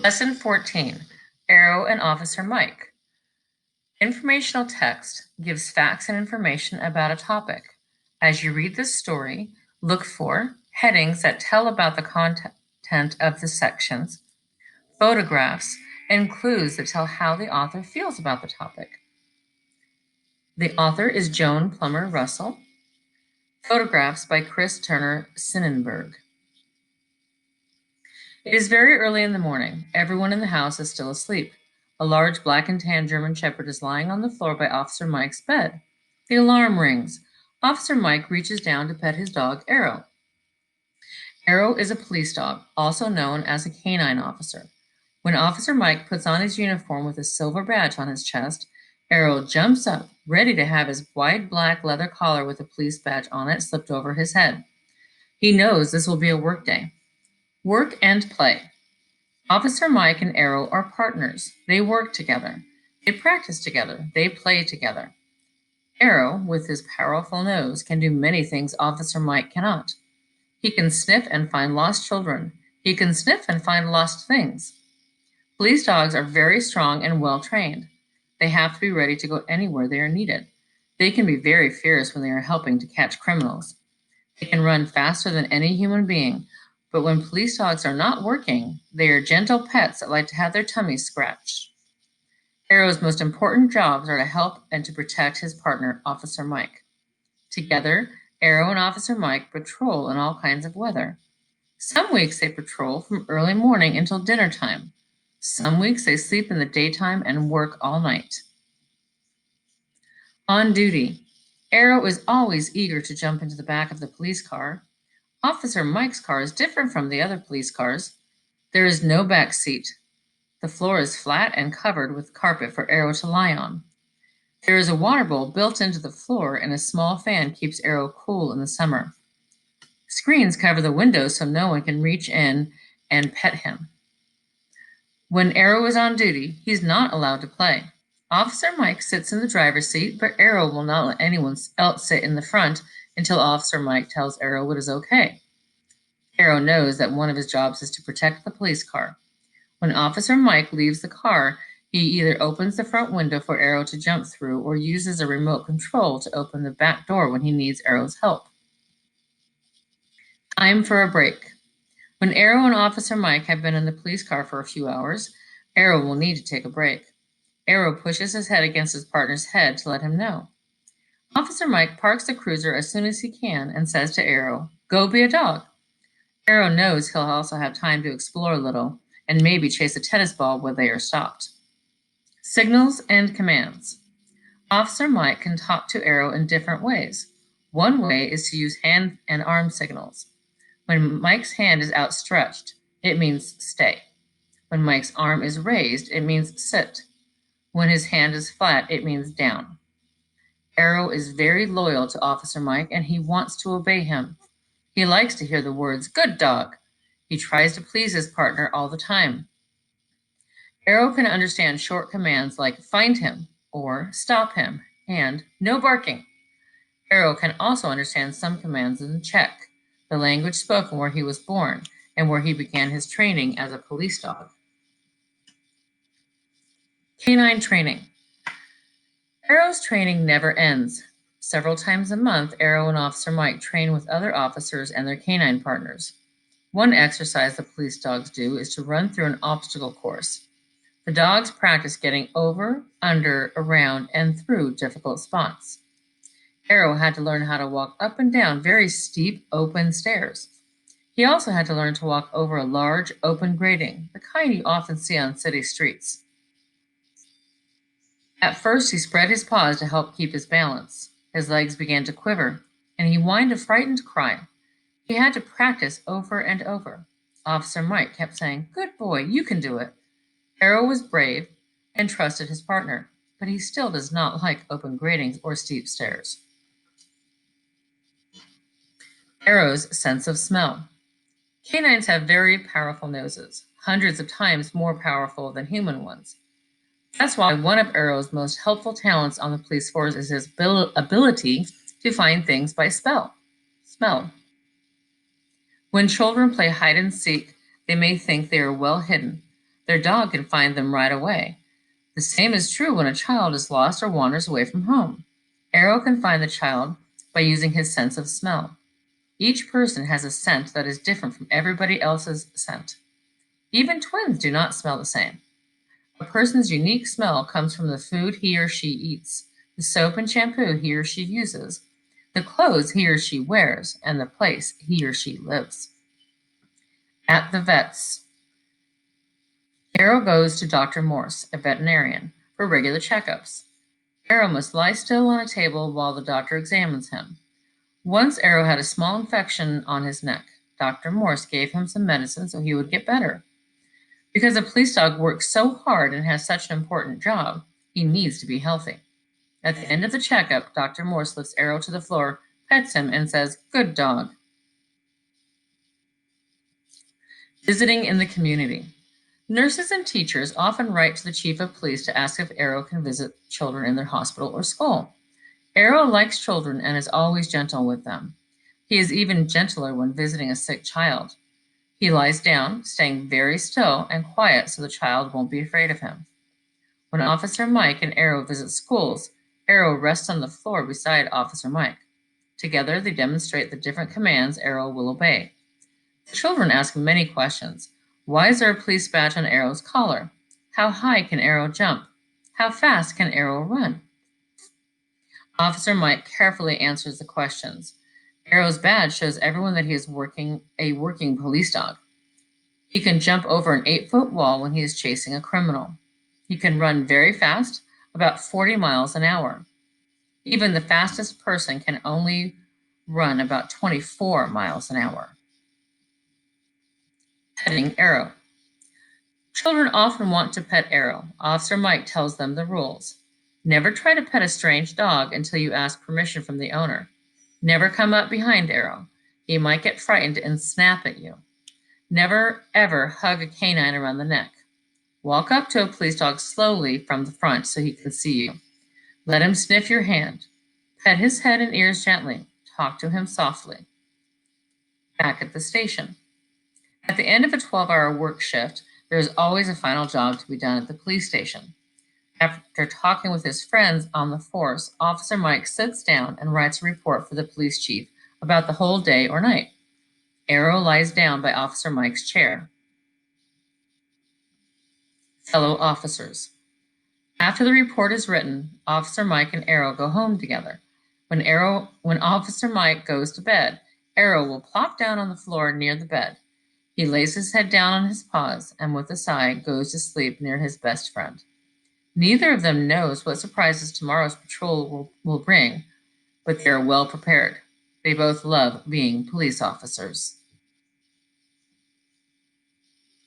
Lesson 14, Aero and Officer Mike. Informational text gives facts and information about a topic. As you read this story, look for headings that tell about the content of the sections, photographs, and clues that tell how the author feels about the topic. The author is Joan Plummer Russell. Photographs by Chris Turner Sinnenberg. It is very early in the morning. Everyone in the house is still asleep. A large black and tan German Shepherd is lying on the floor by Officer Mike's bed. The alarm rings. Officer Mike reaches down to pet his dog, Aero. Aero is a police dog, also known as a canine officer. When Officer Mike puts on his uniform with a silver badge on his chest, Aero jumps up, ready to have his wide black leather collar with a police badge on it slipped over his head. He knows this will be a work day. Work and play. Officer Mike and Aero are partners. They work together. They practice together. They play together. Aero, with his powerful nose, can do many things Officer Mike cannot. He can sniff and find lost children. He can sniff and find lost things. Police dogs are very strong and well trained. They have to be ready to go anywhere they are needed. They can be very fierce when they are helping to catch criminals. They can run faster than any human being, but when police dogs are not working, they are gentle pets that like to have their tummies scratched. Aero's most important jobs are to help and to protect his partner, Officer Mike. Together, Aero and Officer Mike patrol in all kinds of weather. Some weeks they patrol from early morning until dinner time. Some weeks they sleep in the daytime and work all night. On duty, Aero is always eager to jump into the back of the police car. Officer Mike's car is different from the other police cars. There is no back seat. The floor is flat and covered with carpet for Aero to lie on. There is a water bowl built into the floor, and a small fan keeps Aero cool in the summer. Screens cover the windows so no one can reach in and pet him. When Aero is on duty, he's not allowed to play. Officer Mike sits in the driver's seat, but Aero will not let anyone else sit in the front until Officer Mike tells Aero it is okay. Aero knows that one of his jobs is to protect the police car. When Officer Mike leaves the car, he either opens the front window for Aero to jump through or uses a remote control to open the back door when he needs Aero's help. Time for a break. When Aero and Officer Mike have been in the police car for a few hours, Aero will need to take a break. Aero pushes his head against his partner's head to let him know. Officer Mike parks the cruiser as soon as he can and says to Aero, "Go be a dog." Aero knows he'll also have time to explore a little and maybe chase a tennis ball where they are stopped. Signals and commands. Officer Mike can talk to Aero in different ways. One way is to use hand and arm signals. When Mike's hand is outstretched, it means stay. When Mike's arm is raised, it means sit. When his hand is flat, it means down. Aero is very loyal to Officer Mike and he wants to obey him. He likes to hear the words, "Good dog." He tries to please his partner all the time. Aero can understand short commands like "find him" or "stop him" and "no barking." Aero can also understand some commands in Czech, the language spoken where he was born and where he began his training as a police dog. Canine training. Aero's training never ends. Several times a month, Aero and Officer Mike train with other officers and their canine partners. One exercise the police dogs do is to run through an obstacle course. The dogs practice getting over, under, around, and through difficult spots. Aero had to learn how to walk up and down very steep, open stairs. He also had to learn to walk over a large, open grating, the kind you often see on city streets. At first, he spread his paws to help keep his balance. His legs began to quiver, and he whined a frightened cry. He had to practice over and over. Officer Mike kept saying, "Good boy, you can do it." Aero was brave and trusted his partner, but he still does not like open gratings or steep stairs. Aero's sense of smell. Canines have very powerful noses, hundreds of times more powerful than human ones. That's why one of Aero's most helpful talents on the police force is his ability to find things by smell. When children play hide and seek, they may think they are well hidden, Their dog can find them right away. The same is true when a child is lost or wanders away from home. Aero can find the child by using his sense of smell. Each person has a scent that is different from everybody else's scent. Even twins do not smell the same. A person's unique smell comes from the food he or she eats, the soap and shampoo he or she uses, the clothes he or she wears, and the place he or she lives. At the vet's, Aero goes to Dr. Morse, a veterinarian, for regular checkups. Aero must lie still on a table while the doctor examines him. Once Aero had a small infection on his neck. Dr. Morse gave him some medicine so he would get better. Because a police dog works so hard and has such an important job, he needs to be healthy. At the end of the checkup, Dr. Morse lifts Aero to the floor, pets him, and says, "Good dog." Visiting in the community. Nurses and teachers often write to the chief of police to ask if Aero can visit children in their hospital or school. Aero likes children and is always gentle with them. He is even gentler when visiting a sick child. He lies down, staying very still and quiet so the child won't be afraid of him. When Officer Mike and Aero visit schools, Aero rests on the floor beside Officer Mike. Together, they demonstrate the different commands Aero will obey. The children ask many questions. Why is there a police badge on Aero's collar? How high can Aero jump? How fast can Aero run? Officer Mike carefully answers the questions. Aero's badge shows everyone that he is a working police dog. He can jump over an 8-foot wall when he is chasing a criminal. He can run very fast, about 40 miles an hour. Even the fastest person can only run about 24 miles an hour. Petting Aero. Children often want to pet Aero. Officer Mike tells them the rules. Never try to pet a strange dog until you ask permission from the owner. Never come up behind Aero. He might get frightened and snap at you. Never ever hug a canine around the neck. Walk up to a police dog slowly from the front so he can see you. Let him sniff your hand. Pet his head and ears gently. Talk to him softly. Back at the station. At the end of a 12-hour work shift, there is always a final job to be done at the police station. After talking with his friends on the force, Officer Mike sits down and writes a report for the police chief about the whole day or night. Aero lies down by Officer Mike's chair. Fellow officers. After the report is written, Officer Mike and Aero go home together. When Officer Mike goes to bed, Aero will plop down on the floor near the bed. He lays his head down on his paws and with a sigh goes to sleep near his best friend. Neither of them knows what surprises tomorrow's patrol will bring, but they are well prepared. They both love being police officers.